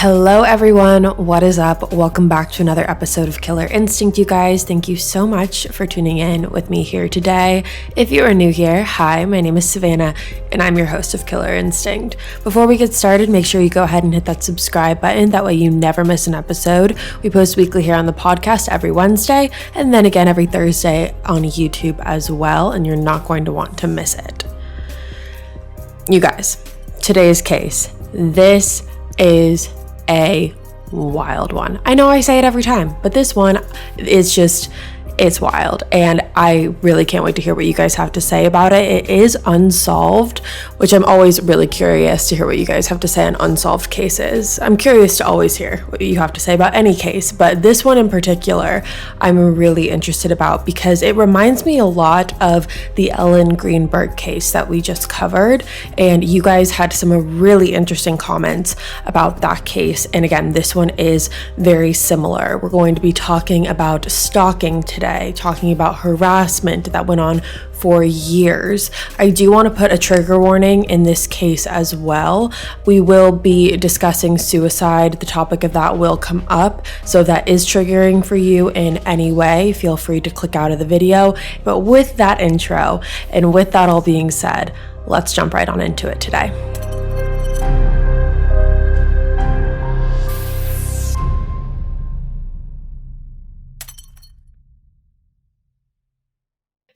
Hello everyone, what is up? Welcome back to another episode of Killer Instinct, you guys. Thank you so much for tuning in with me here today. If you are new here, hi, my name is Savannah and I'm your host of Killer Instinct. Before we get started, make sure you go ahead and hit that subscribe button. That way you never miss an episode. We post weekly here on the podcast every Wednesday and then again every Thursday on YouTube as well, and you're not going to want to miss it. You guys, today's case, this is a wild one. I know I say it every time, but this one is it's wild, and I really can't wait to hear what you guys have to say about it. It is unsolved, which I'm always really curious to hear what you guys have to say on unsolved cases. I'm curious to always hear what you have to say about any case, but this one in particular, I'm really interested about because it reminds me a lot of the Ellen Greenberg case that we just covered, and you guys had some really interesting comments about that case. And again, this one is very similar. We're going to be talking about stalking today, talking about harassment that went on for years. I do want to put a trigger warning in this case as well. We will be discussing suicide. The topic of that will come up. So if that is triggering for you in any way, feel free to click out of the video. But with that intro and with that all being said, let's jump right on into it today.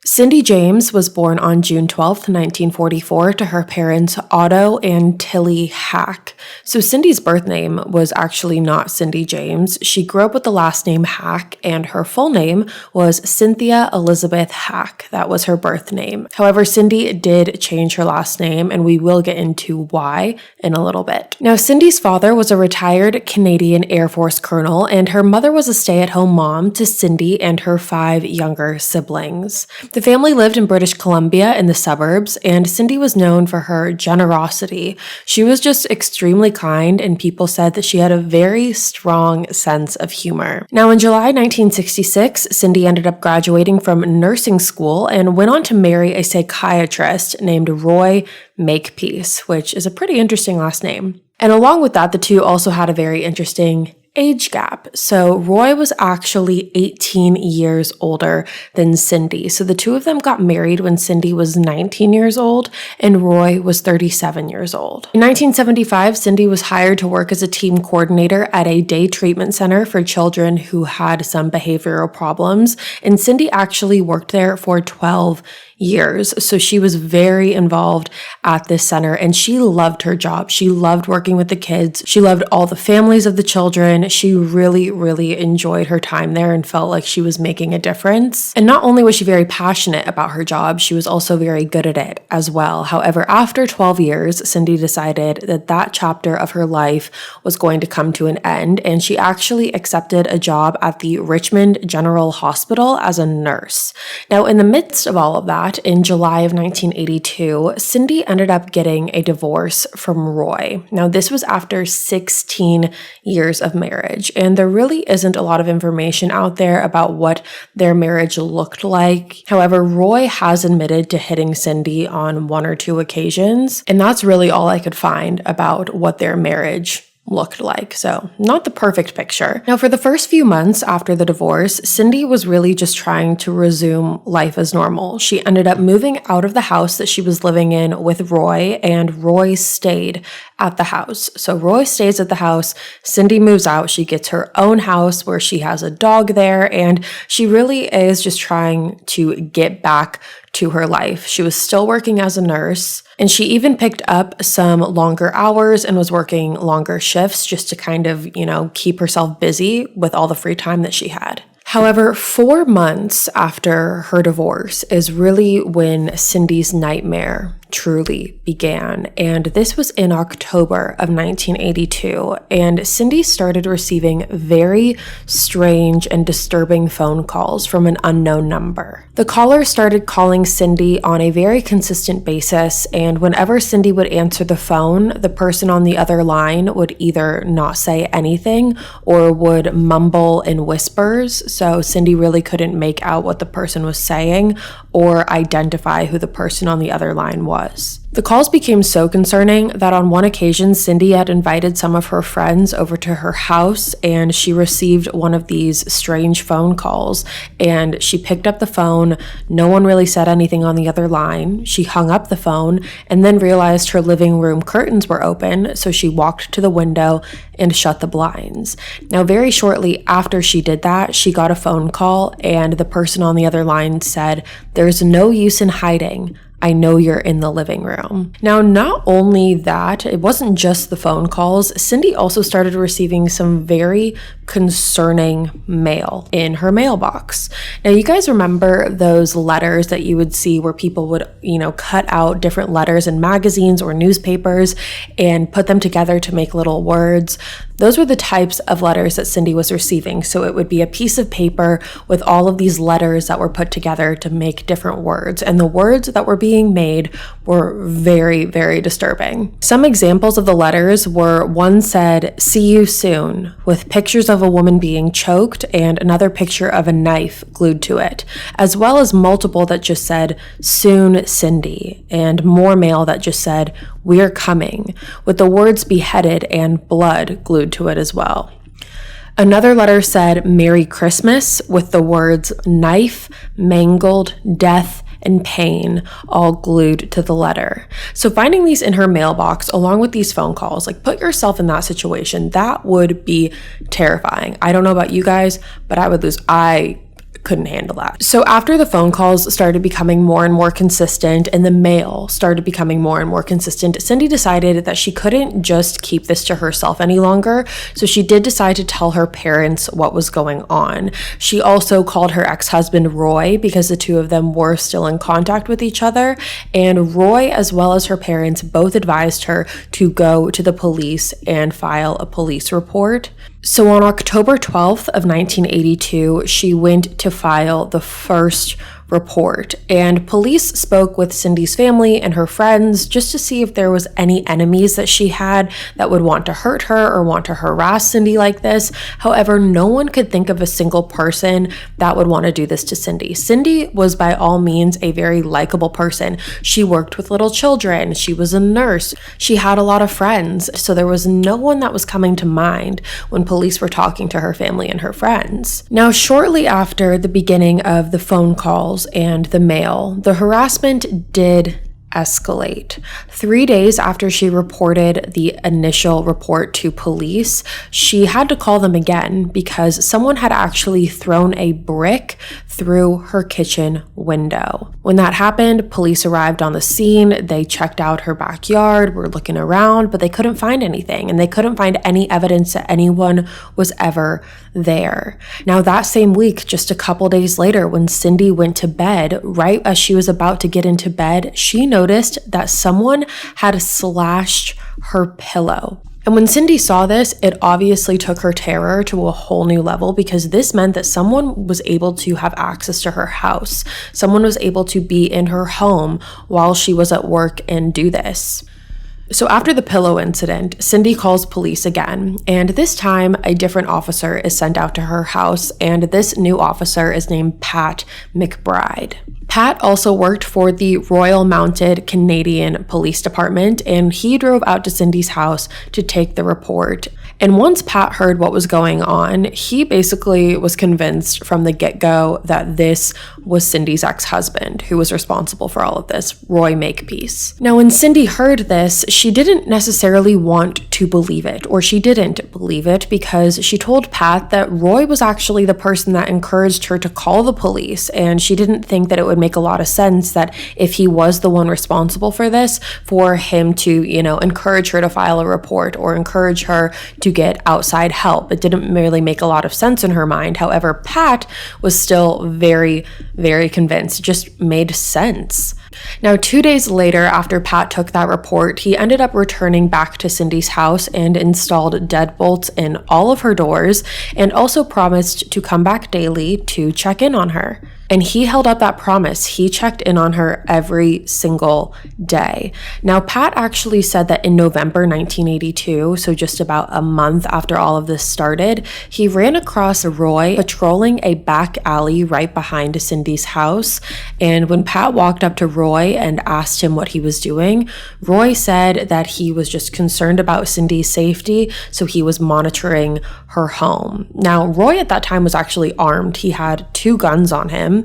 Cindy James was born on June 12th, 1944 to her parents Otto and Tilly Hack. So Cindy's birth name was actually not Cindy James. She grew up with the last name Hack, and her full name was Cynthia Elizabeth Hack. That was her birth name. However, Cindy did change her last name, and we will get into why in a little bit. Now, Cindy's father was a retired Canadian Air Force colonel, and her mother was a stay-at-home mom to Cindy and her 5 younger siblings. The family lived in British Columbia in the suburbs, and Cindy was known for her generosity. She was just extremely kind, and people said that she had a very strong sense of humor. Now, in July 1966, Cindy ended up graduating from nursing school and went on to marry a psychiatrist named Roy Makepeace, which is a pretty interesting last name. And along with that, the two also had a very interesting age gap. So Roy was actually 18 years older than Cindy. So the two of them got married when Cindy was 19 years old and Roy was 37 years old. In 1975, Cindy was hired to work as a team coordinator at a day treatment center for children who had some behavioral problems. And Cindy actually worked there for 12 years. So she was very involved at this center and she loved her job. She loved working with the kids. She loved all the families of the children. She really, really enjoyed her time there and felt like she was making a difference. And not only was she very passionate about her job, she was also very good at it as well. However, after 12 years, Cindy decided that that chapter of her life was going to come to an end, and she actually accepted a job at the Richmond General Hospital as a nurse. Now, in the midst of all of that, in July of 1982, Cindy ended up getting a divorce from Roy. Now, this was after 16 years of marriage, and there really isn't a lot of information out there about what their marriage looked like. However, Roy has admitted to hitting Cindy on 1 or 2 occasions, and that's really all I could find about what their marriage looked like. So not the perfect picture. Now, for the first few months after the divorce, Cindy was really just trying to resume life as normal. She ended up moving out of the house that she was living in with Roy, and Roy stayed at the house. So Roy stays at the house, Cindy moves out, she gets her own house where she has a dog there, and she really is just trying to get back to her life. She was still working as a nurse, and she even picked up some longer hours and was working longer shifts just to kind of, keep herself busy with all the free time that she had. However, 4 months after her divorce is really when Cindy's nightmare truly began, and this was in October of 1982, and Cindy started receiving very strange and disturbing phone calls from an unknown number. The caller started calling Cindy on a very consistent basis, and whenever Cindy would answer the phone, the person on the other line would either not say anything or would mumble in whispers, so Cindy really couldn't make out what the person was saying or identify who the person on the other line was. The calls became so concerning that on one occasion, Cindy had invited some of her friends over to her house, and she received one of these strange phone calls. And she picked up the phone. No one really said anything on the other line. She hung up the phone and then realized her living room curtains were open, so she walked to the window and shut the blinds. Now, very shortly after she did that, she got a phone call, and the person on the other line said, "There's no use in hiding. I know you're in the living room." Now, not only that, it wasn't just the phone calls. Cindy also started receiving some very concerning mail in her mailbox. Now, you guys remember those letters that you would see where people would, cut out different letters in magazines or newspapers and put them together to make little words? Those were the types of letters that Cindy was receiving. So it would be a piece of paper with all of these letters that were put together to make different words. And the words that were being made were very, very disturbing. Some examples of the letters were, one said, "See you soon," with pictures of a woman being choked and another picture of a knife glued to it, as well as multiple that just said, "Soon, Cindy," and more mail that just said, "We're coming," with the words "beheaded" and "blood" glued to it as well. Another letter said "Merry Christmas" with the words "knife," "mangled," "death," and "pain" all glued to the letter. So finding these in her mailbox along with these phone calls, put yourself in that situation. That would be terrifying. I don't know about you guys, but I couldn't handle that. So after the phone calls started becoming more and more consistent and the mail started becoming more and more consistent, Cindy decided that she couldn't just keep this to herself any longer. So she did decide to tell her parents what was going on. She also called her ex-husband Roy because the two of them were still in contact with each other. And Roy, as well as her parents, both advised her to go to the police and file a police report. So on October 12th of 1982, she went to file the first report, and police spoke with Cindy's family and her friends just to see if there was any enemies that she had that would want to hurt her or want to harass Cindy like this. However, no one could think of a single person that would want to do this to Cindy. Cindy was by all means a very likable person. She worked with little children. She was a nurse. She had a lot of friends. So there was no one that was coming to mind when police were talking to her family and her friends. Now, shortly after the beginning of the phone calls and the mail, the harassment did escalate. 3 days after she reported the initial report to police, she had to call them again because someone had actually thrown a brick through her kitchen window. When that happened, police arrived on the scene. They checked out her backyard, were looking around, but they couldn't find anything, and they couldn't find any evidence that anyone was ever there. Now, that same week, just a couple days later, when Cindy went to bed, right as she was about to get into bed, she noticed that someone had slashed her pillow. And when Cindy saw this, it obviously took her terror to a whole new level because this meant that someone was able to have access to her house. Someone was able to be in her home while she was at work and do this. So after the pillow incident, Cindy calls police again, and this time a different officer is sent out to her house, and this new officer is named Pat Mcbride. Pat also worked for the Royal Mounted Canadian Police Department, and he drove out to Cindy's house to take the report. And once Pat heard what was going on, he basically was convinced from the get-go that this was Cindy's ex-husband who was responsible for all of this, Roy Makepeace. Now, when Cindy heard this, she didn't necessarily want to believe it, or she didn't believe it because she told Pat that Roy was actually the person that encouraged her to call the police, and she didn't think that it would make a lot of sense that if he was the one responsible for this, for him to, encourage her to file a report or encourage her to get outside help. It didn't really make a lot of sense in her mind. However, Pat was still very, very convinced. It just made sense. Now, 2 days later, after Pat took that report, he ended up returning back to Cindy's house and installed deadbolts in all of her doors and also promised to come back daily to check in on her. And he held up that promise. He checked in on her every single day. Now, Pat actually said that in November 1982, so just about a month after all of this started, he ran across Roy patrolling a back alley right behind Cindy's house. And when Pat walked up to Roy and asked him what he was doing, Roy said that he was just concerned about Cindy's safety, so he was monitoring her home. Now, Roy at that time was actually armed. He had 2 guns on him.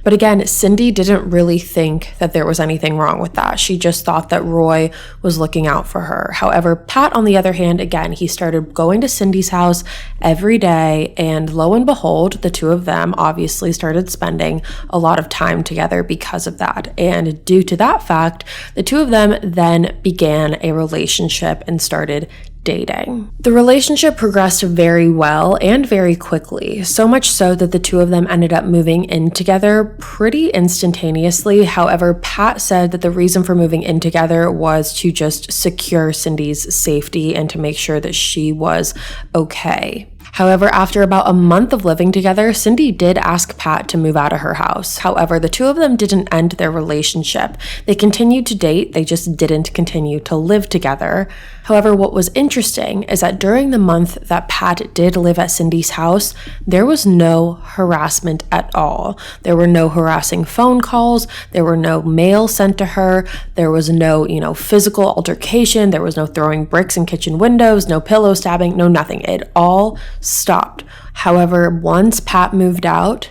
But again, Cindy didn't really think that there was anything wrong with that. She just thought that Roy was looking out for her. However, Pat, on the other hand, again, he started going to Cindy's house every day, and lo and behold, the 2 of them obviously started spending a lot of time together because of that. And due to that fact, the 2 of them then began a relationship and started dating. The relationship progressed very well and very quickly, so much so that the 2 of them ended up moving in together pretty instantaneously. However, Pat said that the reason for moving in together was to just secure Cindy's safety and to make sure that she was okay. However, after about a month of living together, Cindy did ask Pat to move out of her house. However, the 2 of them didn't end their relationship. They continued to date, they just didn't continue to live together. However, what was interesting is that during the month that Pat did live at Cindy's house, there was no harassment at all. There were no harassing phone calls, there were no mail sent to her, there was no, physical altercation, there was no throwing bricks in kitchen windows, no pillow stabbing, no nothing. It all stopped. However, once Pat moved out,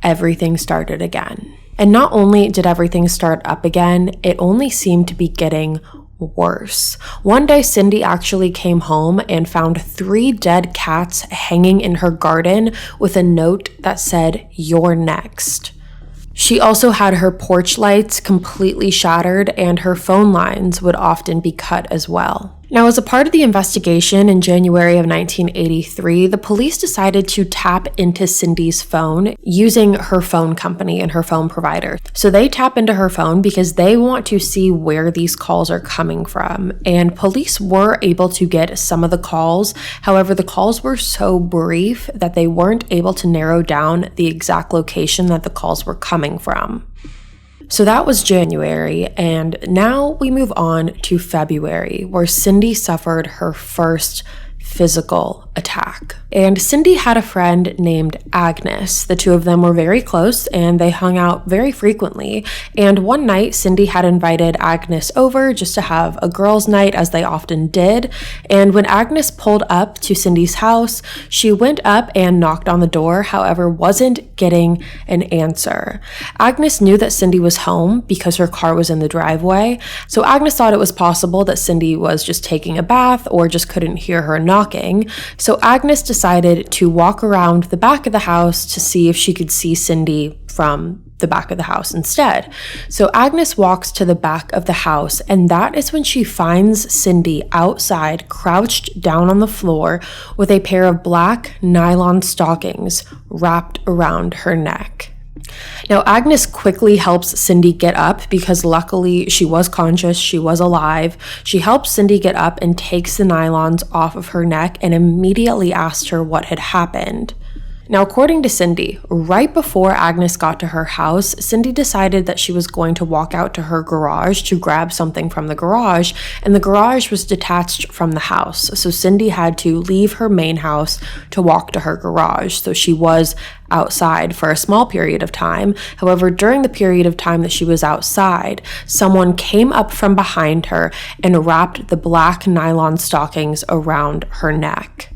everything started again. And not only did everything start up again, it only seemed to be getting worse. One day, Cindy actually came home and found 3 dead cats hanging in her garden with a note that said, "You're next." She also had her porch lights completely shattered, and her phone lines would often be cut as well. Now, as a part of the investigation in January of 1983, the police decided to tap into Cindy's phone using her phone company and her phone provider. So they tap into her phone because they want to see where these calls are coming from. And police were able to get some of the calls. However, the calls were so brief that they weren't able to narrow down the exact location that the calls were coming from. So that was January, and now we move on to February, where Cindy suffered her first physical attack. And Cindy had a friend named Agnes. The 2 of them were very close and they hung out very frequently. And one night, Cindy had invited Agnes over just to have a girls' night, as they often did. And when Agnes pulled up to Cindy's house, she went up and knocked on the door, however, wasn't getting an answer. Agnes knew that Cindy was home because her car was in the driveway. So Agnes thought it was possible that Cindy was just taking a bath or just couldn't hear her knocking. So Agnes decided to walk around the back of the house to see if she could see Cindy from the back of the house instead. So Agnes walks to the back of the house, and that is when she finds Cindy outside, crouched down on the floor with a pair of black nylon stockings wrapped around her neck. Now, Agnes quickly helps Cindy get up because luckily she was conscious, she was alive. She helps Cindy get up and takes the nylons off of her neck and immediately asked her what had happened. Now, according to Cindy, right before Agnes got to her house, Cindy decided that she was going to walk out to her garage to grab something from the garage, and the garage was detached from the house. So Cindy had to leave her main house to walk to her garage. So she was outside for a small period of time. However, during the period of time that she was outside, someone came up from behind her and wrapped the black nylon stockings around her neck.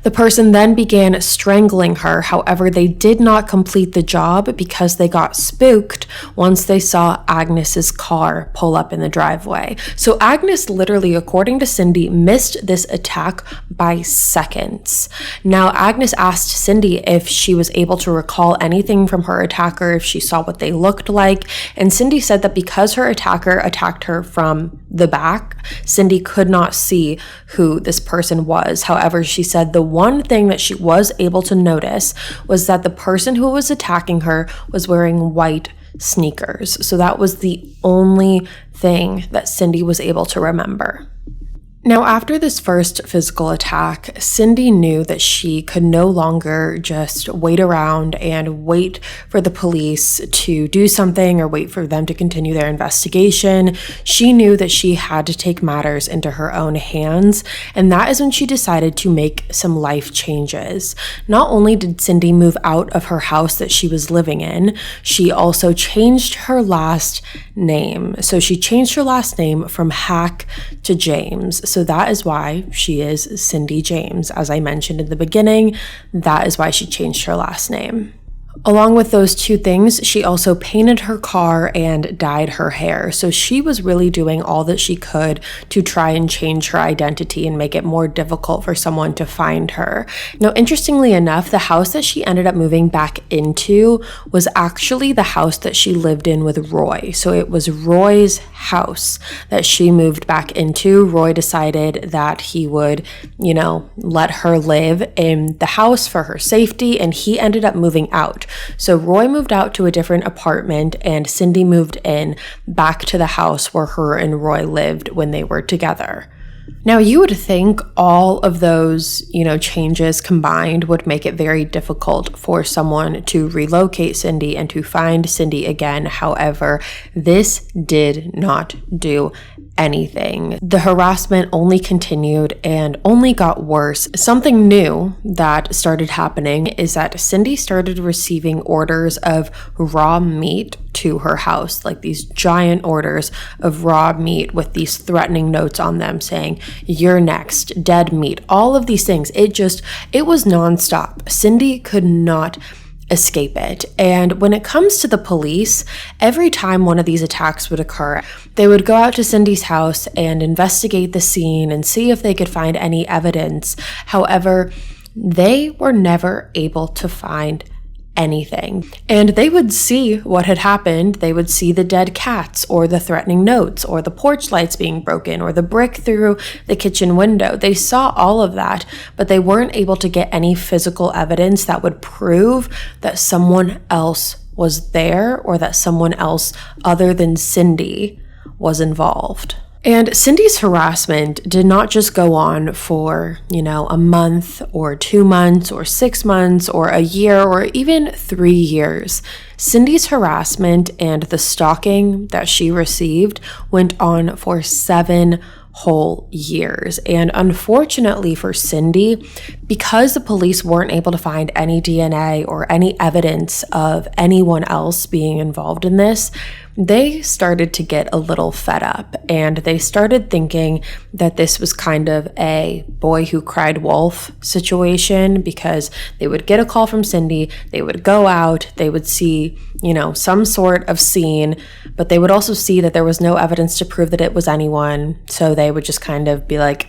The person then began strangling her. However, they did not complete the job because they got spooked once they saw Agnes's car pull up in the driveway. So Agnes literally, according to Cindy, missed this attack by seconds. Now, Agnes asked Cindy if she was able to recall anything from her attacker, if she saw what they looked like, and Cindy said that because her attacker attacked her from the back, Cindy could not see who this person was. However, she said the one thing that she was able to notice was that the person who was attacking her was wearing white sneakers. So that was the only thing that Cindy was able to remember. Now, after this first physical attack, Cindy knew that she could no longer just wait around and wait for the police to do something or wait for them to continue their investigation. She knew that she had to take matters into her own hands, and that is when she decided to make some life changes. Not only did Cindy move out of her house that she was living in, she also changed her last name. So she changed her last name from Hack to James. So that is why she is Cindy James. As I mentioned in the beginning, that is why she changed her last name. Along with those two things, she also painted her car and dyed her hair. So she was really doing all that she could to try and change her identity and make it more difficult for someone to find her. Now, interestingly enough, the house that she ended up moving back into was actually the house that she lived in with Roy. So it was Roy's house that she moved back into. Roy decided that he would, let her live in the house for her safety, and he ended up moving out. So Roy moved out to a different apartment, and Cindy moved in back to the house where her and Roy lived when they were together. Now, you would think all of those, changes combined would make it very difficult for someone to relocate Cindy and to find Cindy again. However, this did not do anything. The harassment only continued and only got worse. Something new that started happening is that Cindy started receiving orders of raw meat to her house, like these giant orders of raw meat with these threatening notes on them saying, "You're next," "dead meat," all of these things. It was nonstop. Cindy could not escape it. And when it comes to the police, every time one of these attacks would occur, they would go out to Cindy's house and investigate the scene and see if they could find any evidence. However, they were never able to find anything. And they would see what had happened. They would see the dead cats or the threatening notes or the porch lights being broken or the brick through the kitchen window. They saw all of that, but they weren't able to get any physical evidence that would prove that someone else was there or that someone else other than Cindy was involved. And Cindy's harassment did not just go on for, a month or 2 months or 6 months or a year or even 3 years. Cindy's harassment and the stalking that she received went on for 7 whole years. And unfortunately for Cindy, because the police weren't able to find any DNA or any evidence of anyone else being involved in this, they started to get a little fed up, and they started thinking that this was kind of a boy who cried wolf situation, because they would get a call from Cindy, they would go out, they would see, some sort of scene, but they would also see that there was no evidence to prove that it was anyone. So they would just kind of be like,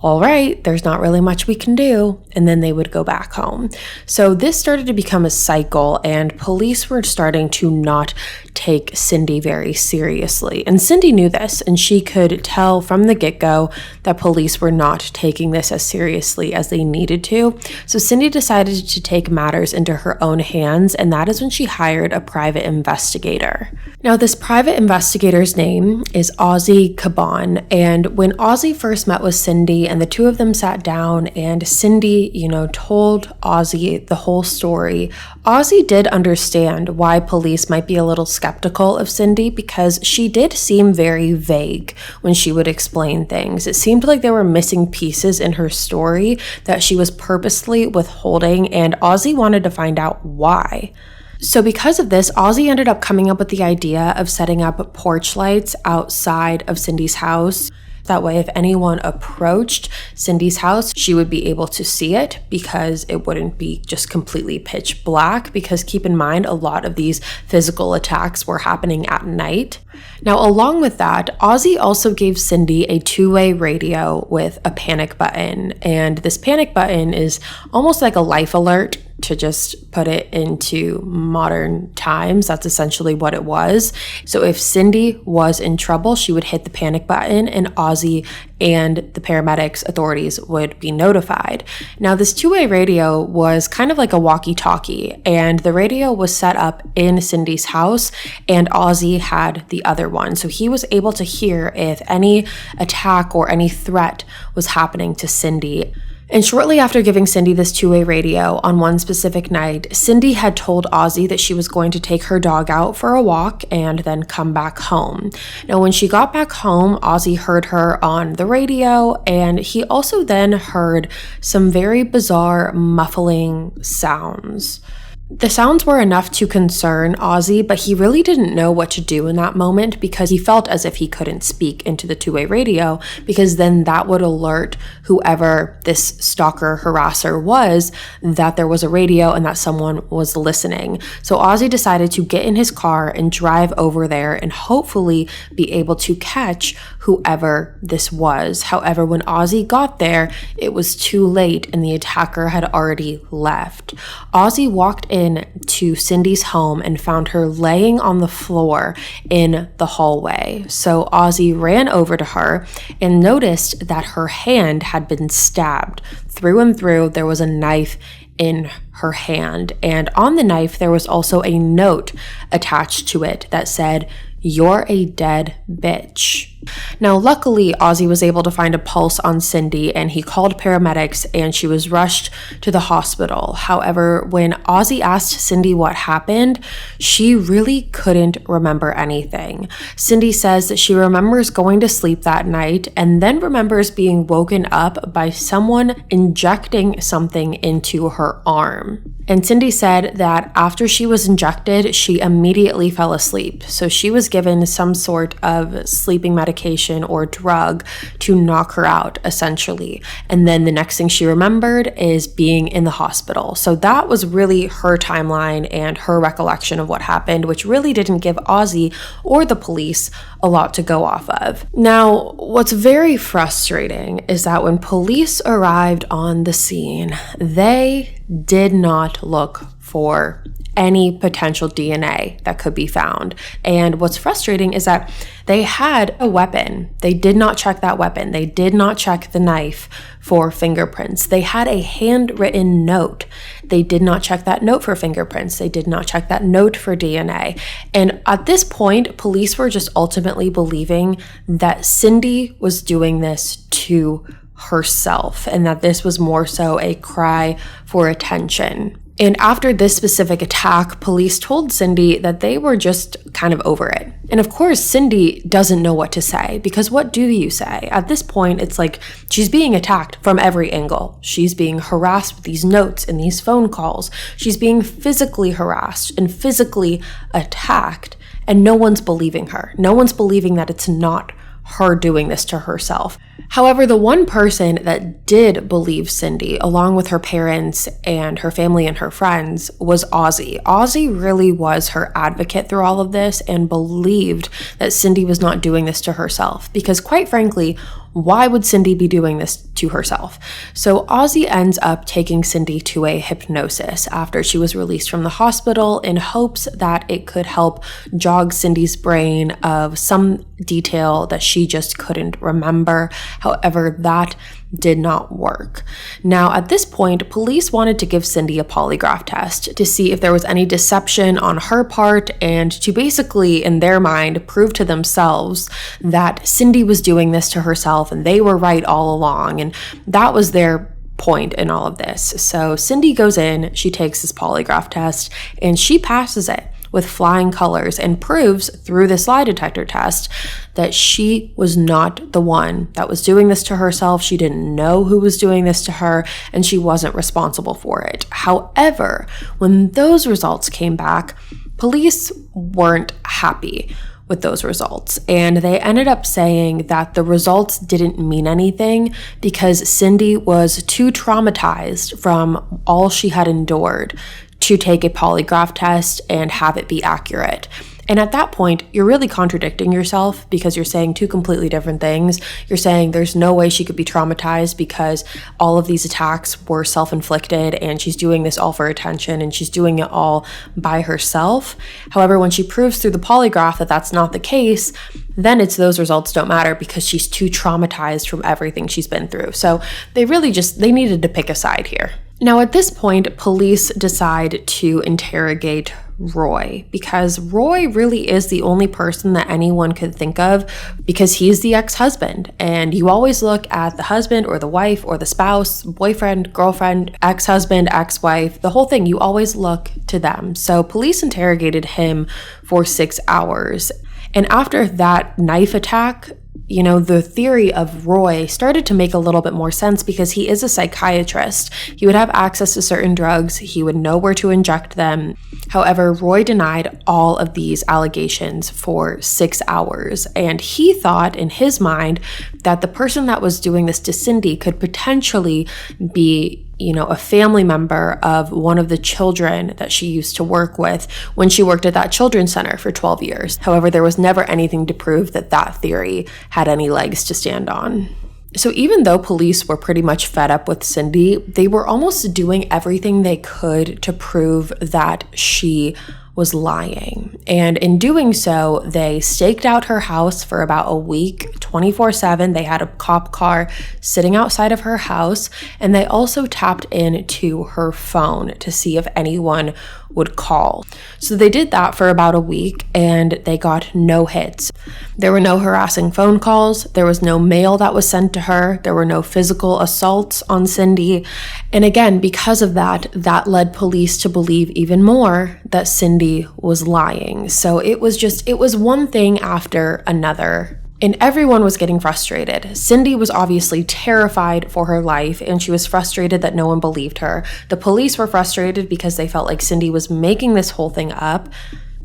all right, there's not really much we can do. And then they would go back home. So this started to become a cycle, and police were starting to not take Cindy very seriously. And Cindy knew this, and she could tell from the get-go that police were not taking this as seriously as they needed to. So Cindy decided to take matters into her own hands, and that is when she hired a private investigator. Now, this private investigator's name is Ozzy Caban, and when Ozzy first met with Cindy and the two of them sat down and Cindy, told Ozzy the whole story, Ozzy did understand why police might be a little skeptical of Cindy, because she did seem very vague when she would explain things. It seemed like there were missing pieces in her story that she was purposely withholding, and Ozzy wanted to find out why. So because of this, Ozzy ended up coming up with the idea of setting up porch lights outside of Cindy's house. That way, if anyone approached Cindy's house, she would be able to see it, because it wouldn't be just completely pitch black, because keep in mind, a lot of these physical attacks were happening at night. Now, along with that, Ozzy also gave Cindy a 2-way radio with a panic button. And this panic button is almost like a life alert. To just put it into modern times, that's essentially what it was. So if Cindy was in trouble, she would hit the panic button and Ozzy and the paramedics, authorities would be notified. Now, this two-way radio was kind of like a walkie-talkie, and the radio was set up in Cindy's house, and Ozzy had the other one. So he was able to hear if any attack or any threat was happening to Cindy. And shortly after giving Cindy this two-way radio on one specific night, Cindy had told Ozzy that she was going to take her dog out for a walk and then come back home. Now, when she got back home, Ozzy heard her on the radio, and he also then heard some very bizarre muffling sounds. The sounds were enough to concern Ozzy, but he really didn't know what to do in that moment because he felt as if he couldn't speak into the two-way radio, because then that would alert whoever this stalker harasser was that there was a radio and that someone was listening. So Ozzy decided to get in his car and drive over there and hopefully be able to catch whoever this was. However, when Ozzy got there, it was too late and the attacker had already left. Ozzy walked in to Cindy's home and found her laying on the floor in the hallway. So Ozzy ran over to her and noticed that her hand had been stabbed through and through. There was a knife in her hand, and on the knife there was also a note attached to it that said, "You're a dead bitch." Now, luckily, Ozzy was able to find a pulse on Cindy and he called paramedics and she was rushed to the hospital. However, when Ozzy asked Cindy what happened, she really couldn't remember anything. Cindy says that she remembers going to sleep that night and then remembers being woken up by someone injecting something into her arm. And Cindy said that after she was injected, she immediately fell asleep. So she was given some sort of sleeping medication or drug to knock her out, essentially. And then the next thing she remembered is being in the hospital. So that was really her timeline and her recollection of what happened, which really didn't give Ozzy or the police a lot to go off of. Now, what's very frustrating is that when police arrived on the scene, they did not look for any potential DNA that could be found. And what's frustrating is that they had a weapon. They did not check that weapon. They did not check the knife for fingerprints. They had a handwritten note. They did not check that note for fingerprints. They did not check that note for DNA. And at this point, police were just ultimately believing that Cindy was doing this to herself and that this was more so a cry for attention. And after this specific attack, police told Cindy that they were just kind of over it. And of course, Cindy doesn't know what to say, because what do you say? At this point, it's like she's being attacked from every angle. She's being harassed with these notes and these phone calls. She's being physically harassed and physically attacked, and no one's believing her. No one's believing that it's not her doing this to herself. However, the one person that did believe Cindy, along with her parents and her family and her friends, was Ozzy. Ozzy really was her advocate through all of this and believed that Cindy was not doing this to herself, because quite frankly, why would Cindy be doing this to herself? So Ozzy ends up taking Cindy to a hypnosis after she was released from the hospital in hopes that it could help jog Cindy's brain of some detail that she just couldn't remember. However, that did not work. Now, at this point, police wanted to give Cindy a polygraph test to see if there was any deception on her part and to basically, in their mind, prove to themselves that Cindy was doing this to herself and they were right all along. And that was their point in all of this. So Cindy goes in, she takes this polygraph test, and she passes it with flying colors and proves through this lie detector test that she was not the one that was doing this to herself. She didn't know who was doing this to her, and she wasn't responsible for it. However, when those results came back, police weren't happy with those results, and they ended up saying that the results didn't mean anything because Cindy was too traumatized from all she had endured to take a polygraph test and have it be accurate. And at that point, you're really contradicting yourself because you're saying two completely different things. You're saying there's no way she could be traumatized because all of these attacks were self-inflicted and she's doing this all for attention and she's doing it all by herself. However, when she proves through the polygraph that that's not the case, then it's those results don't matter because she's too traumatized from everything she's been through. So they needed to pick a side here. Now, at this point, police decide to interrogate Roy because Roy really is the only person that anyone could think of because he's the ex-husband. And you always look at the husband or the wife or the spouse, boyfriend, girlfriend, ex-husband, ex-wife, the whole thing. You always look to them. So police interrogated him for 6 hours. And after that knife attack, the theory of Roy started to make a little bit more sense because he is a psychiatrist. He would have access to certain drugs. He would know where to inject them. However, Roy denied all of these allegations for 6 hours. And he thought in his mind that the person that was doing this to Cindy could potentially be a family member of one of the children that she used to work with when she worked at that children's center for 12 years. However, there was never anything to prove that that theory had any legs to stand on. So even though police were pretty much fed up with Cindy, they were almost doing everything they could to prove that she was lying. And in doing so, they staked out her house for about a week, 24/7. They had a cop car sitting outside of her house, and they also tapped into her phone to see if anyone would call. So they did that for about a week, and they got no hits. There were no harassing phone calls. There was no mail that was sent to her. There were no physical assaults on Cindy. And again, because of that led police to believe even more that Cindy was lying. So it was one thing after another. And everyone was getting frustrated. Cindy was obviously terrified for her life, and she was frustrated that no one believed her. The police were frustrated because they felt like Cindy was making this whole thing up.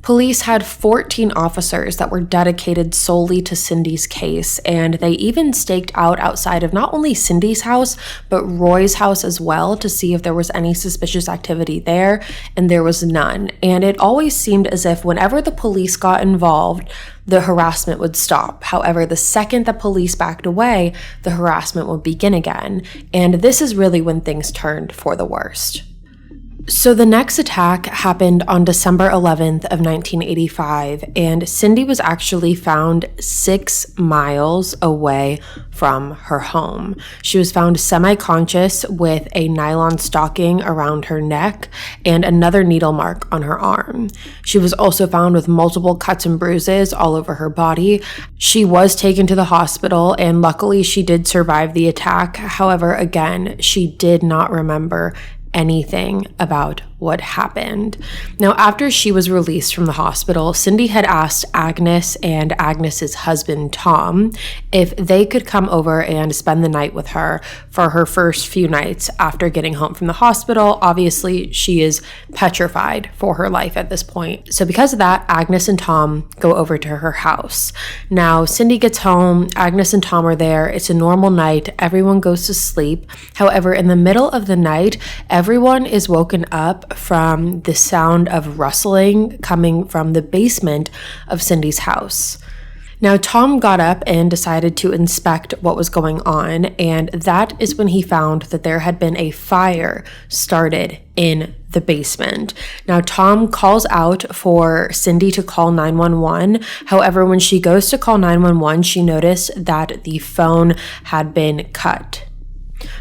Police had 14 officers that were dedicated solely to Cindy's case, and they even staked out outside of not only Cindy's house, but Roy's house as well to see if there was any suspicious activity there, and there was none. And it always seemed as if whenever the police got involved, the harassment would stop. However, the second the police backed away, the harassment would begin again. And this is really when things turned for the worst. So the next attack happened on December 11th of 1985, and Cindy was actually found 6 miles away from her home. She was found semi-conscious with a nylon stocking around her neck and another needle mark on her arm. She was also found with multiple cuts and bruises all over her body. She was taken to the hospital, and luckily she did survive the attack. However, again, she did not remember anything about what happened. Now, after she was released from the hospital, Cindy had asked Agnes and Agnes's husband, Tom, if they could come over and spend the night with her for her first few nights after getting home from the hospital. Obviously, she is petrified for her life at this point. So because of that, Agnes and Tom go over to her house. Now, Cindy gets home, Agnes and Tom are there. It's a normal night. Everyone goes to sleep. However, in the middle of the night, everyone is woken up from the sound of rustling coming from the basement of Cindy's house. Now, Tom got up and decided to inspect what was going on, and that is when he found that there had been a fire started in the basement. Now, Tom calls out for Cindy to call 911. However, when she goes to call 911, she noticed that the phone had been cut.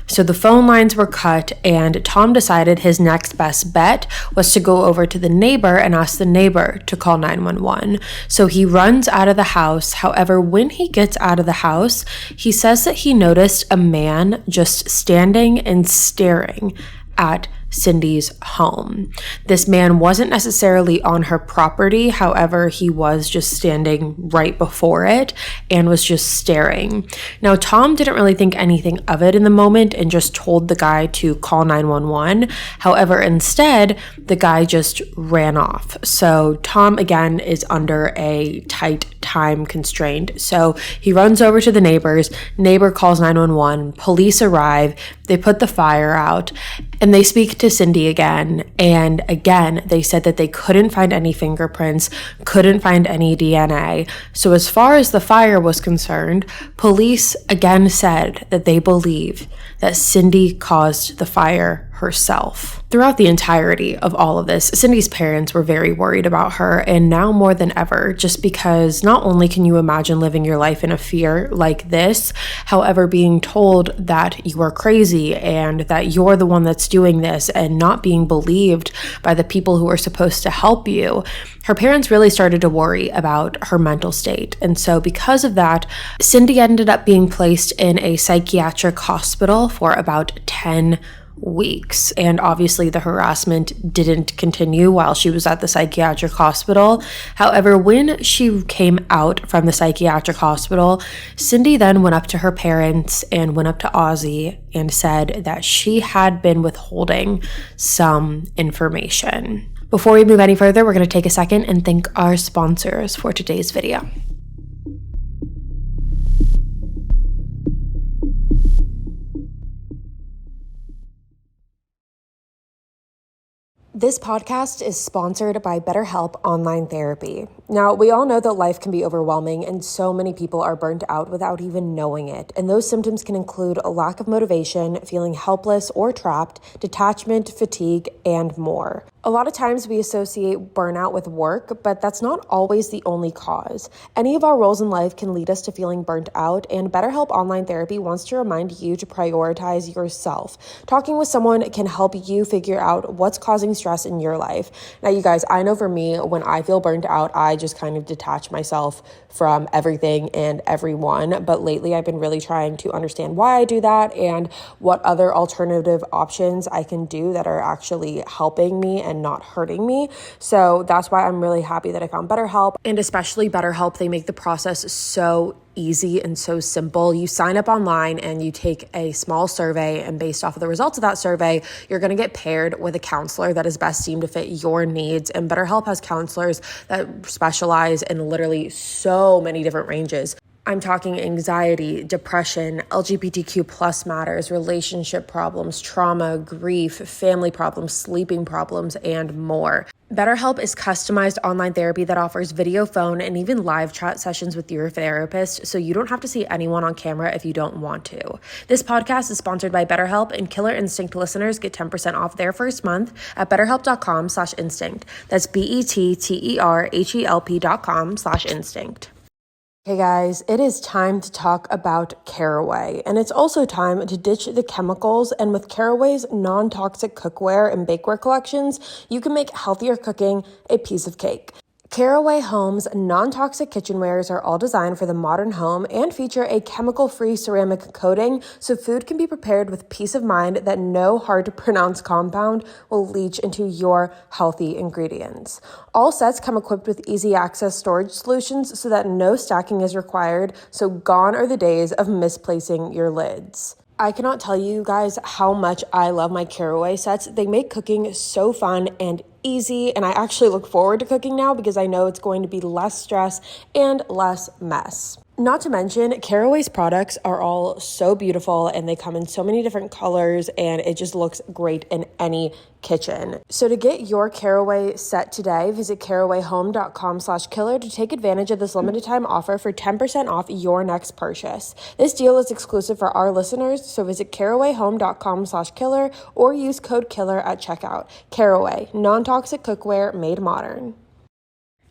So the phone lines were cut, and Tom decided his next best bet was to go over to the neighbor and ask the neighbor to call 911. So he runs out of the house. However, when he gets out of the house, he says that he noticed a man just standing and staring at Cindy's home. This man wasn't necessarily on her property. However, he was just standing right before it and was just staring. Now, Tom didn't really think anything of it in the moment and just told the guy to call 911. However, instead, the guy just ran off. So Tom, again, is under a tight time constraint. So he runs over to the neighbor calls 911, police arrive, they put the fire out, and And they speak to Cindy again, and again, they said that they couldn't find any fingerprints, couldn't find any DNA. So as far as the fire was concerned, police again said that they believe that Cindy caused the fire herself. Throughout the entirety of all of this, Cindy's parents were very worried about her, and now more than ever, just because not only can you imagine living your life in a fear like this, however, being told that you are crazy and that you're the one that's doing this and not being believed by the people who are supposed to help you, her parents really started to worry about her mental state. And so because of that, Cindy ended up being placed in a psychiatric hospital for about 10 weeks. And obviously the harassment didn't continue while she was at the psychiatric hospital. However, when she came out from the psychiatric hospital, Cindy then went up to her parents and went up to Ozzy and said that she had been withholding some information. Before we move any further, we're going to take a second and thank our sponsors for today's video. This podcast is sponsored by BetterHelp Online Therapy. Now, we all know that life can be overwhelming and so many people are burnt out without even knowing it. And those symptoms can include a lack of motivation, feeling helpless or trapped, detachment, fatigue, and more. A lot of times we associate burnout with work, but that's not always the only cause. Any of our roles in life can lead us to feeling burnt out, and BetterHelp Online Therapy wants to remind you to prioritize yourself. Talking with someone can help you figure out what's causing stress in your life. Now, you guys, I know for me, when I feel burnt out, I just kind of detach myself from everything and everyone. But lately, I've been really trying to understand why I do that and what other alternative options I can do that are actually helping me and not hurting me. So that's why I'm really happy that I found BetterHelp, and especially BetterHelp. They make the process so easy and so simple. You sign up online and you take a small survey, and based off of the results of that survey, you're going to get paired with a counselor that is best deemed to fit your needs. And BetterHelp has counselors that specialize in literally so many different ranges. I'm talking anxiety, depression, LGBTQ plus matters, relationship problems, trauma, grief, family problems, sleeping problems, and more. BetterHelp is customized online therapy that offers video, phone, and even live chat sessions with your therapist, so you don't have to see anyone on camera if you don't want to. This podcast is sponsored by BetterHelp, and Killer Instinct listeners get 10% off their first month at betterhelp.com/instinct. That's BetterHelp.com/instinct. Hey guys, it is time to talk about Caraway, and it's also time to ditch the chemicals. And with Caraway's non-toxic cookware and bakeware collections, you can make healthier cooking a piece of cake. Caraway Home's non-toxic kitchenwares are all designed for the modern home and feature a chemical-free ceramic coating, so food can be prepared with peace of mind that no hard-to-pronounce compound will leach into your healthy ingredients. All sets come equipped with easy-access storage solutions so that no stacking is required, so gone are the days of misplacing your lids. I cannot tell you guys how much I love my Caraway sets. They make cooking so fun and easy, and I actually look forward to cooking now because I know it's going to be less stress and less mess. Not to mention, Caraway's products are all so beautiful and they come in so many different colors, and it just looks great in any kitchen. So to get your Caraway set today, visit carawayhome.com/killer to take advantage of this limited time offer for 10% off your next purchase. This deal is exclusive for our listeners, so visit carawayhome.com/killer or use code KILLER at checkout. Caraway, non-toxic cookware made modern.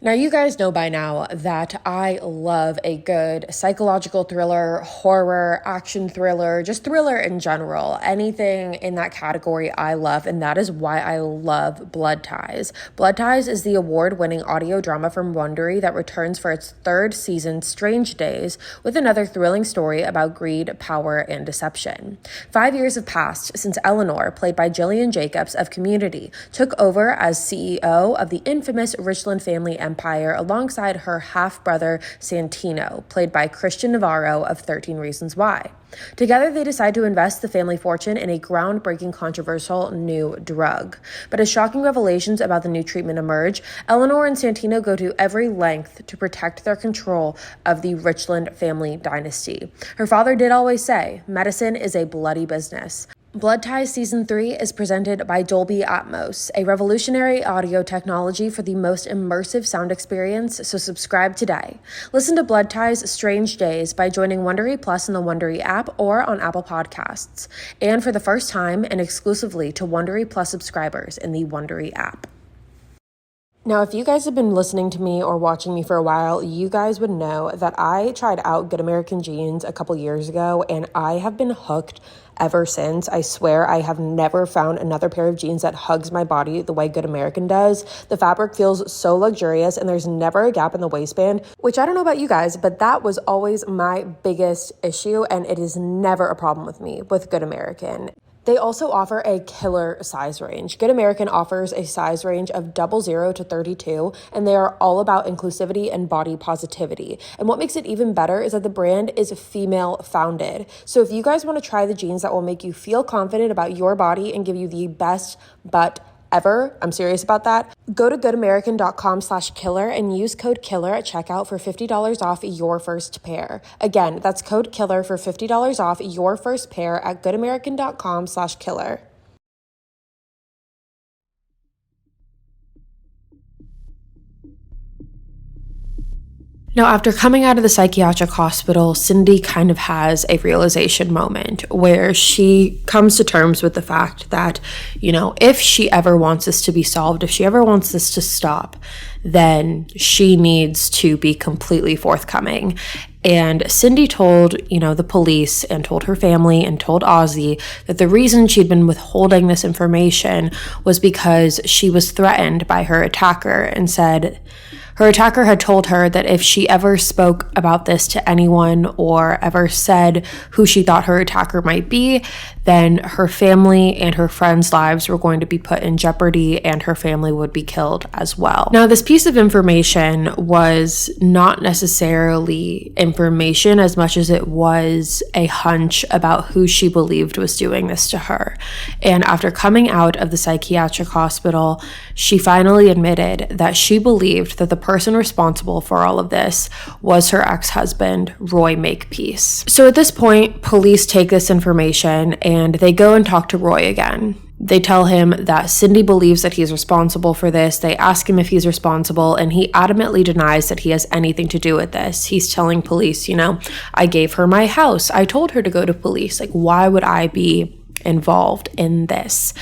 Now, you guys know by now that I love a good psychological thriller, horror, action thriller, just thriller in general. Anything in that category I love, and that is why I love Blood Ties. Blood Ties is the award-winning audio drama from Wondery that returns for its third season, Strange Days, with another thrilling story about greed, power, and deception. 5 years have passed since Eleanor, played by Jillian Jacobs of Community, took over as CEO of the infamous Richland family empire alongside her half-brother Santino, played by Christian Navarro of 13 Reasons Why. Together, they decide to invest the family fortune in a groundbreaking, controversial new drug. But as shocking revelations about the new treatment emerge, Eleanor and Santino go to every length to protect their control of the Richland family dynasty. Her father did always say, medicine is a bloody business. Blood Ties Season 3 is presented by Dolby Atmos, a revolutionary audio technology for the most immersive sound experience, so subscribe today. Listen to Blood Ties Strange Days by joining Wondery Plus in the Wondery app or on Apple Podcasts, and for the first time and exclusively to Wondery Plus subscribers in the Wondery app. Now, if you guys have been listening to me or watching me for a while, you guys would know that I tried out Good American jeans a couple years ago, and I have been hooked ever since. I swear I have never found another pair of jeans that hugs my body the way Good American does. The fabric feels so luxurious, and there's never a gap in the waistband, which I don't know about you guys, but that was always my biggest issue, and it is never a problem with me with Good American. They also offer a killer size range. Good American offers a size range of 00 to 32, and they are all about inclusivity and body positivity. And what makes it even better is that the brand is female founded. So if you guys want to try the jeans that will make you feel confident about your body and give you the best butt ever, I'm serious about that, go to goodamerican.com/killer and use code KILLER at checkout for $50 off your first pair. Again, that's code KILLER for $50 off your first pair at goodamerican.com/killer. Now, after coming out of the psychiatric hospital, Cindy kind of has a realization moment where she comes to terms with the fact that, if she ever wants this to be solved, if she ever wants this to stop, then she needs to be completely forthcoming. And Cindy told, the police and told her family and told Ozzy that the reason she'd been withholding this information was because she was threatened by her attacker, and said her attacker had told her that if she ever spoke about this to anyone or ever said who she thought her attacker might be, then her family and her friends' lives were going to be put in jeopardy and her family would be killed as well. Now, this piece of information was not necessarily information as much as it was a hunch about who she believed was doing this to her. And after coming out of the psychiatric hospital, she finally admitted that she believed that the person responsible for all of this was her ex-husband, Roy Makepeace. So at this point, police take this information and they go and talk to Roy again. They tell him that Cindy believes that he's responsible for this. They ask him if he's responsible, and he adamantly denies that he has anything to do with this. He's telling police, I gave her my house. I told her to go to police. Like, why would I be involved in this?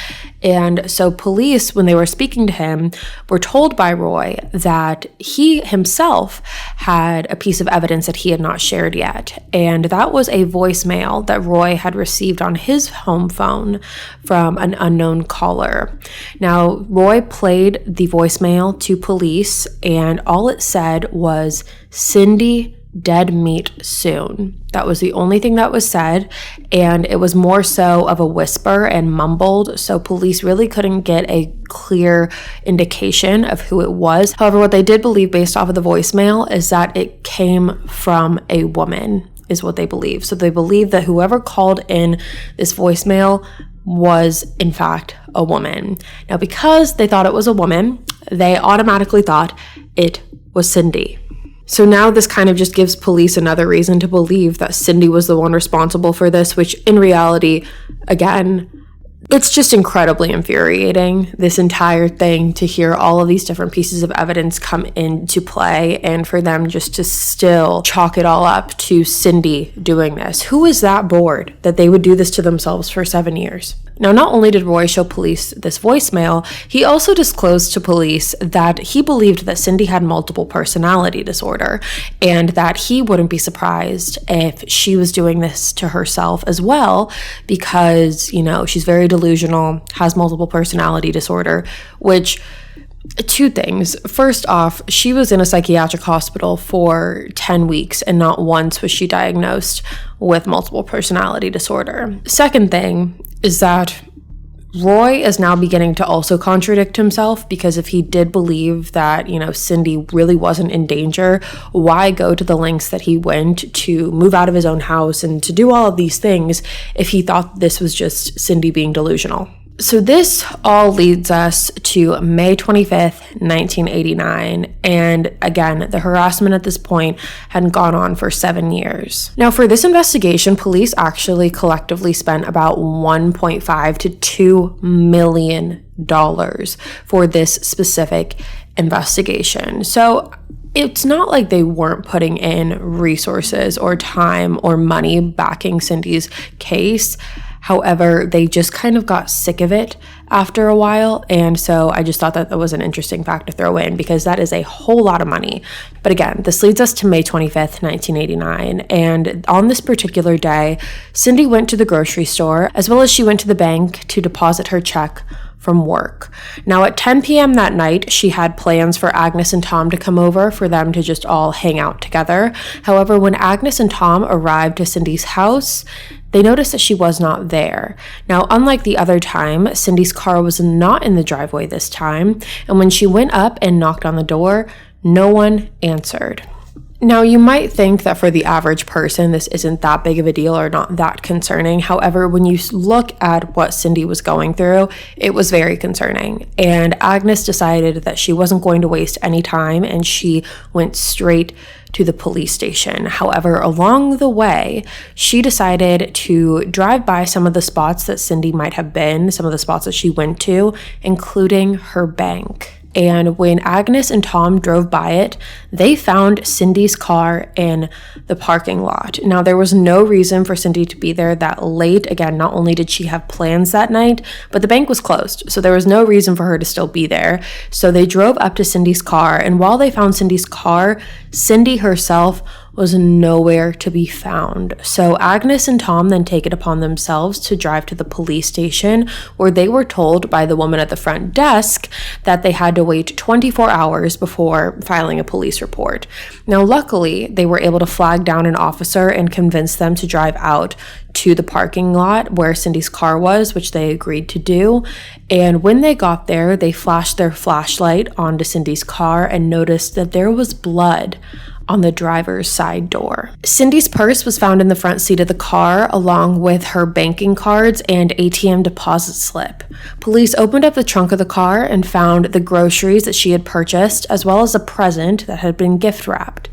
And so police, when they were speaking to him, were told by Roy that he himself had a piece of evidence that he had not shared yet. And that was a voicemail that Roy had received on his home phone from an unknown caller. Now, Roy played the voicemail to police, and all it said was, "Cindy, dead meat soon." That was the only thing that was said, and it was more so of a whisper and mumbled, so police really couldn't get a clear indication of who it was. However, what they did believe based off of the voicemail is that it came from a woman, is what they believe. So they believe that whoever called in this voicemail was in fact a woman. Now, because they thought it was a woman, they automatically thought it was Cindy. So now this kind of just gives police another reason to believe that Cindy was the one responsible for this, which in reality, again, it's just incredibly infuriating, this entire thing, to hear all of these different pieces of evidence come into play and for them just to still chalk it all up to Cindy doing this. Who is that bored that they would do this to themselves for 7 years? Now, not only did Roy show police this voicemail, he also disclosed to police that he believed that Cindy had multiple personality disorder and that he wouldn't be surprised if she was doing this to herself as well because, she's very delusional, has multiple personality disorder, which, two things. First off, she was in a psychiatric hospital for 10 weeks and not once was she diagnosed with multiple personality disorder. Second thing is that Roy is now beginning to also contradict himself, because if he did believe that, Cindy really wasn't in danger, why go to the lengths that he went to move out of his own house and to do all of these things if he thought this was just Cindy being delusional? So this all leads us to May 25th, 1989. And again, the harassment at this point had gone on for 7 years. Now, for this investigation, police actually collectively spent about $1.5 to $2 million for this specific investigation. So it's not like they weren't putting in resources or time or money backing Cindy's case. However, they just kind of got sick of it after a while. And so I just thought that was an interesting fact to throw in because that is a whole lot of money. But again, this leads us to May 25th, 1989. And on this particular day, Cindy went to the grocery store as well as she went to the bank to deposit her check from work. Now at 10 p.m. that night, she had plans for Agnes and Tom to come over for them to just all hang out together. However, when Agnes and Tom arrived to Cindy's house, they noticed that she was not there. Now, unlike the other time, Cindy's car was not in the driveway this time, and when she went up and knocked on the door, no one answered. Now, you might think that for the average person, this isn't that big of a deal or not that concerning. However, when you look at what Cindy was going through, it was very concerning. And Agnes decided that she wasn't going to waste any time, and she went straight to the police station. However, along the way, she decided to drive by some of the spots that Cindy might have been, some of the spots that she went to, including her bank. And when Agnes and Tom drove by it, they found Cindy's car in the parking lot. Now, there was no reason for Cindy to be there that late. Again, not only did she have plans that night, but the bank was closed. So there was no reason for her to still be there. So they drove up to Cindy's car. And while they found Cindy's car, Cindy herself was nowhere to be found. So Agnes and Tom then take it upon themselves to drive to the police station, where they were told by the woman at the front desk that they had to wait 24 hours before filing a police report. Now, luckily, they were able to flag down an officer and convince them to drive out to the parking lot where Cindy's car was, which they agreed to do. And when they got there, they flashed their flashlight onto Cindy's car and noticed that there was blood on the driver's side door. Cindy's purse was found in the front seat of the car, along with her banking cards and ATM deposit slip. Police opened up the trunk of the car and found the groceries that she had purchased, as well as a present that had been gift wrapped.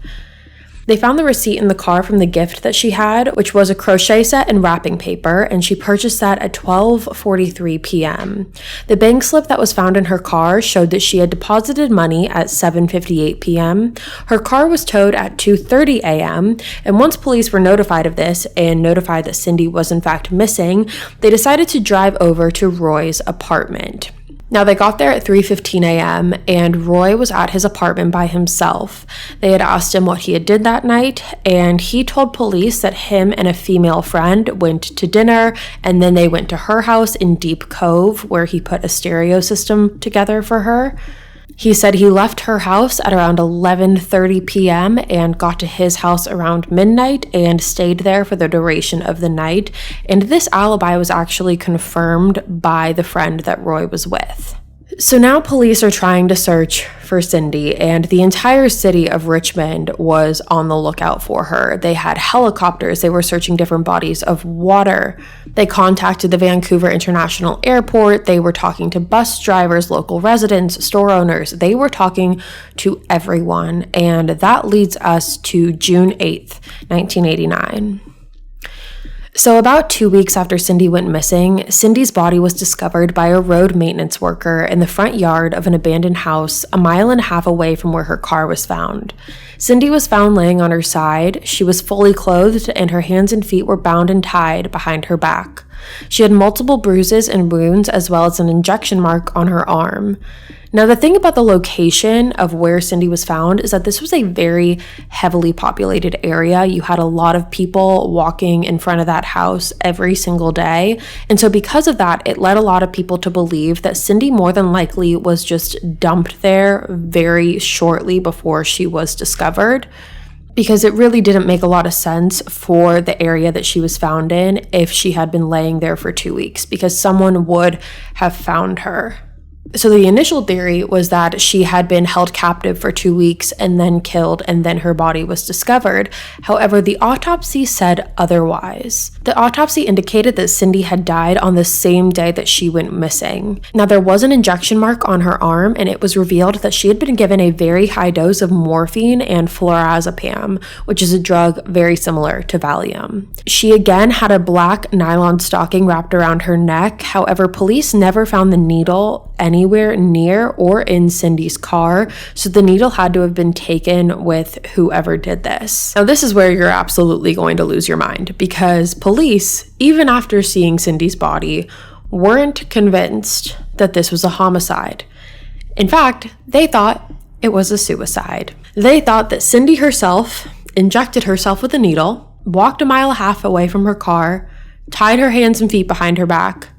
They found the receipt in the car from the gift that she had, which was a crochet set and wrapping paper, and she purchased that at 12:43 p.m. The bank slip that was found in her car showed that she had deposited money at 7:58 p.m. Her car was towed at 2:30 a.m., and once police were notified of this and notified that Cindy was in fact missing, they decided to drive over to Roy's apartment. Now, they got there at 3:15 a.m. and Roy was at his apartment by himself. They had asked him what he had did that night, and he told police that him and a female friend went to dinner, and then they went to her house in Deep Cove, where he put a stereo system together for her. He said he left her house at around 11:30 p.m. and got to his house around midnight and stayed there for the duration of the night. And this alibi was actually confirmed by the friend that Roy was with. So now police are trying to search for Cindy, and the entire city of Richmond was on the lookout for her. They had helicopters, they were searching different bodies of water. They contacted the Vancouver International Airport, they were talking to bus drivers, local residents, store owners. They were talking to everyone, and that leads us to June 8th, 1989. So about 2 weeks after Cindy went missing, Cindy's body was discovered by a road maintenance worker in the front yard of an abandoned house 1.5 miles away from where her car was found. Cindy was found laying on her side. She was fully clothed and her hands and feet were bound and tied behind her back. She had multiple bruises and wounds as well as an injection mark on her arm. Now, the thing about the location of where Cindy was found is that this was a very heavily populated area. You had a lot of people walking in front of that house every single day. And so because of that, it led a lot of people to believe that Cindy more than likely was just dumped there very shortly before she was discovered, because it really didn't make a lot of sense for the area that she was found in if she had been laying there for 2 weeks, because someone would have found her. So the initial theory was that she had been held captive for 2 weeks and then killed, and then her body was discovered. However, the autopsy said otherwise. The autopsy indicated that Cindy had died on the same day that she went missing. Now, there was an injection mark on her arm, and it was revealed that she had been given a very high dose of morphine and flurazepam, which is a drug very similar to Valium. She again had a black nylon stocking wrapped around her neck. However, police never found the needle anywhere near or in Cindy's car, so the needle had to have been taken with whoever did this. Now, this is where you're absolutely going to lose your mind, because police, even after seeing Cindy's body, weren't convinced that this was a homicide. In fact, they thought it was a suicide. They thought that Cindy herself injected herself with a needle, walked a mile and a half away from her car, tied her hands and feet behind her back,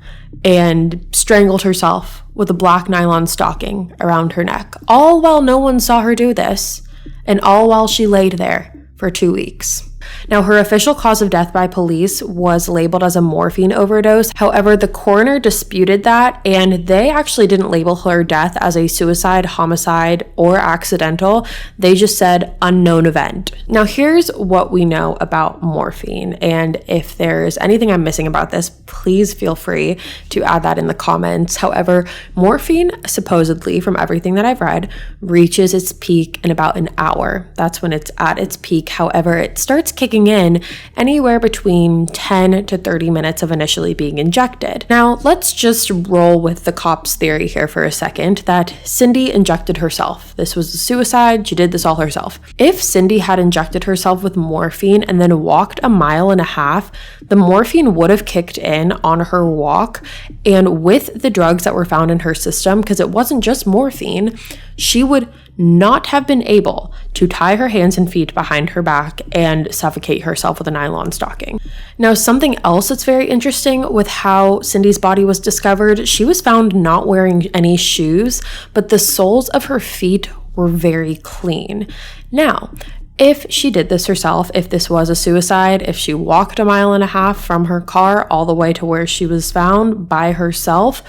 and strangled herself with a black nylon stocking around her neck, all while no one saw her do this, and all while she laid there for 2 weeks. Now, her official cause of death by police was labeled as a morphine overdose. However, the coroner disputed that, and they actually didn't label her death as a suicide, homicide, or accidental. They just said unknown event. Now, here's what we know about morphine, and if there's anything I'm missing about this, please feel free to add that in the comments. However, morphine, supposedly, from everything that I've read, reaches its peak in about an hour. That's when it's at its peak. However, it starts kicking in anywhere between 10 to 30 minutes of initially being injected. Now, let's just roll with the cops' theory here for a second that Cindy injected herself. This was a suicide. She did this all herself. If Cindy had injected herself with morphine and then walked a mile and a half, the morphine would have kicked in on her walk, and with the drugs that were found in her system, because it wasn't just morphine, she would not have been able to tie her hands and feet behind her back and suffocate herself with a nylon stocking. Now, something else that's very interesting with how Cindy's body was discovered, she was found not wearing any shoes, but the soles of her feet were very clean. Now, if she did this herself, if this was a suicide, if she walked a mile and a half from her car all the way to where she was found by herself,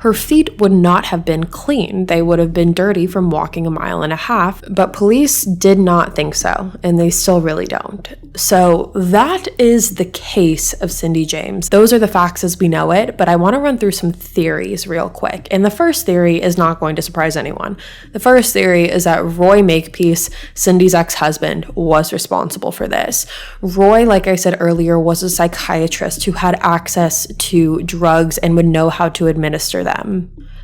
her feet would not have been clean. They would have been dirty from walking a mile and a half, but police did not think so, and they still really don't. So that is the case of Cindy James. Those are the facts as we know it, but I want to run through some theories real quick. And the first theory is not going to surprise anyone. The first theory is that Roy Makepeace, Cindy's ex-husband, was responsible for this. Roy, like I said earlier, was a psychiatrist who had access to drugs and would know how to administer them.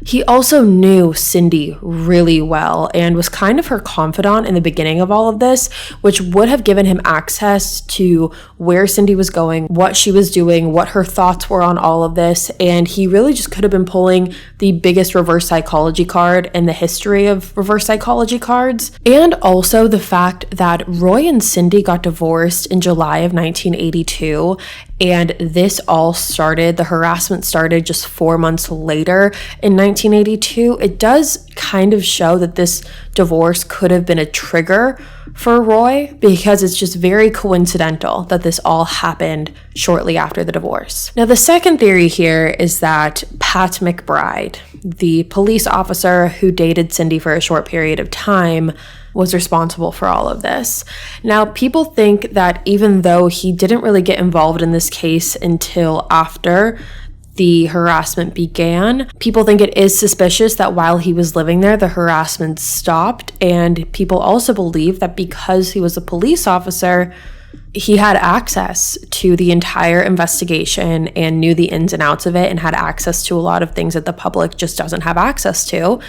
He also knew Cindy really well and was kind of her confidant in the beginning of all of this, which would have given him access to where Cindy was going, what she was doing, what her thoughts were on all of this, and he really just could have been pulling the biggest reverse psychology card in the history of reverse psychology cards. And also the fact that Roy and Cindy got divorced in July of 1982, and this all started, the harassment started just 4 months later in 1982. It does kind of show that this divorce could have been a trigger for Roy, because it's just very coincidental that this all happened shortly after the divorce. Now, the second theory here is that Pat Mcbride, the police officer who dated Cindy for a short period of time, was responsible for all of this. Now, people think that even though he didn't really get involved in this case until after the harassment began, people think it is suspicious that while he was living there, the harassment stopped. And people also believe that because he was a police officer, he had access to the entire investigation and knew the ins and outs of it and had access to a lot of things that the public just doesn't have access to.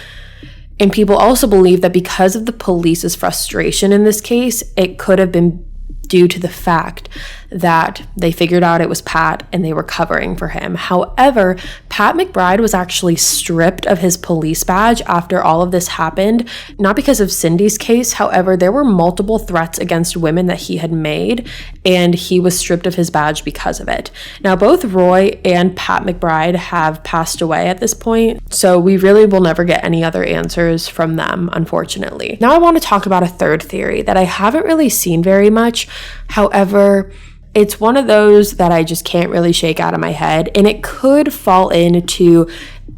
And people also believe that because of the police's frustration in this case, it could have been due to the fact that they figured out it was Pat and they were covering for him. However, Pat Mcbride was actually stripped of his police badge after all of this happened, not because of Cindy's case. However, there were multiple threats against women that he had made, and he was stripped of his badge because of it. Now, both Roy and Pat Mcbride have passed away at this point, so we really will never get any other answers from them, unfortunately. Now I want to talk about a third theory that I haven't really seen very much. However, it's one of those that I just can't really shake out of my head, and it could fall into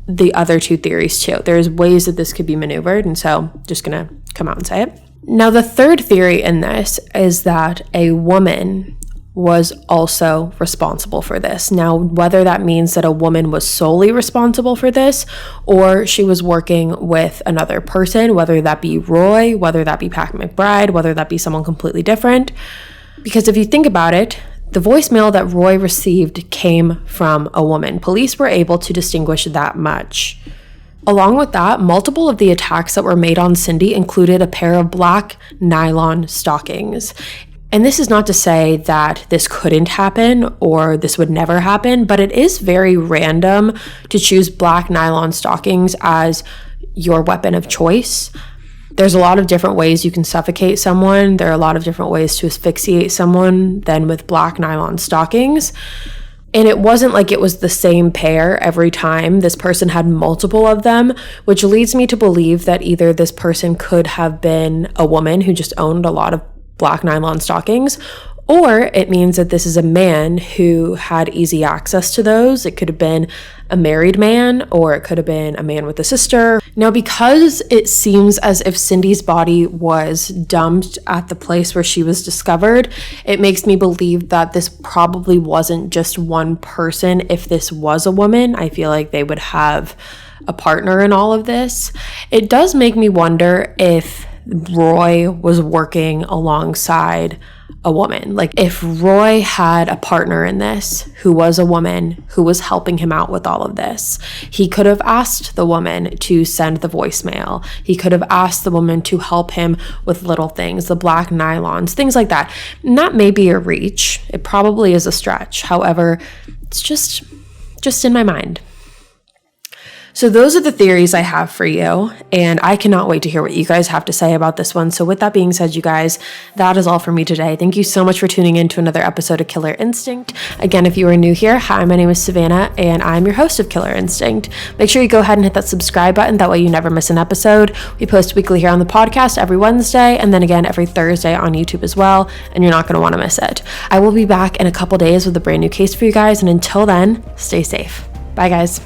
the other two theories too. There's ways that this could be maneuvered, and so just gonna come out and say it. Now, the third theory in this is that a woman was also responsible for this. Now, whether that means that a woman was solely responsible for this or she was working with another person, whether that be Roy, whether that be Pat McBride, whether that be someone completely different. Because if you think about it, the voicemail that Roy received came from a woman. Police were able to distinguish that much. Along with that, multiple of the attacks that were made on Cindy included a pair of black nylon stockings. And this is not to say that this couldn't happen or this would never happen, but it is very random to choose black nylon stockings as your weapon of choice. There's a lot of different ways you can suffocate someone. There are a lot of different ways to asphyxiate someone than with black nylon stockings. And it wasn't like it was the same pair every time. This person had multiple of them, which leads me to believe that either this person could have been a woman who just owned a lot of black nylon stockings, or it means that this is a man who had easy access to those. It could have been a married man, or it could have been a man with a sister. Now, because it seems as if Cindy's body was dumped at the place where she was discovered, it makes me believe that this probably wasn't just one person. If this was a woman, I feel like they would have a partner in all of this. It does make me wonder if Roy was working alongside a woman. Like if Roy had a partner in this who was a woman who was helping him out with all of this, he could have asked the woman to send the voicemail. He could have asked the woman to help him with little things, the black nylons, things like that. And that may be a reach. It probably is a stretch. However, it's just in my mind. So those are the theories I have for you, and I cannot wait to hear what you guys have to say about this one. So with that being said, you guys, that is all for me today. Thank you so much for tuning in to another episode of Killer Instinct. Again, if you are new here, hi, my name is Savannah, and I'm your host of Killer Instinct. Make sure you go ahead and hit that subscribe button. That way you never miss an episode. We post weekly here on the podcast every Wednesday, and then again every Thursday on YouTube as well, and you're not going to want to miss it. I will be back in a couple days with a brand new case for you guys, and until then, stay safe. Bye, guys.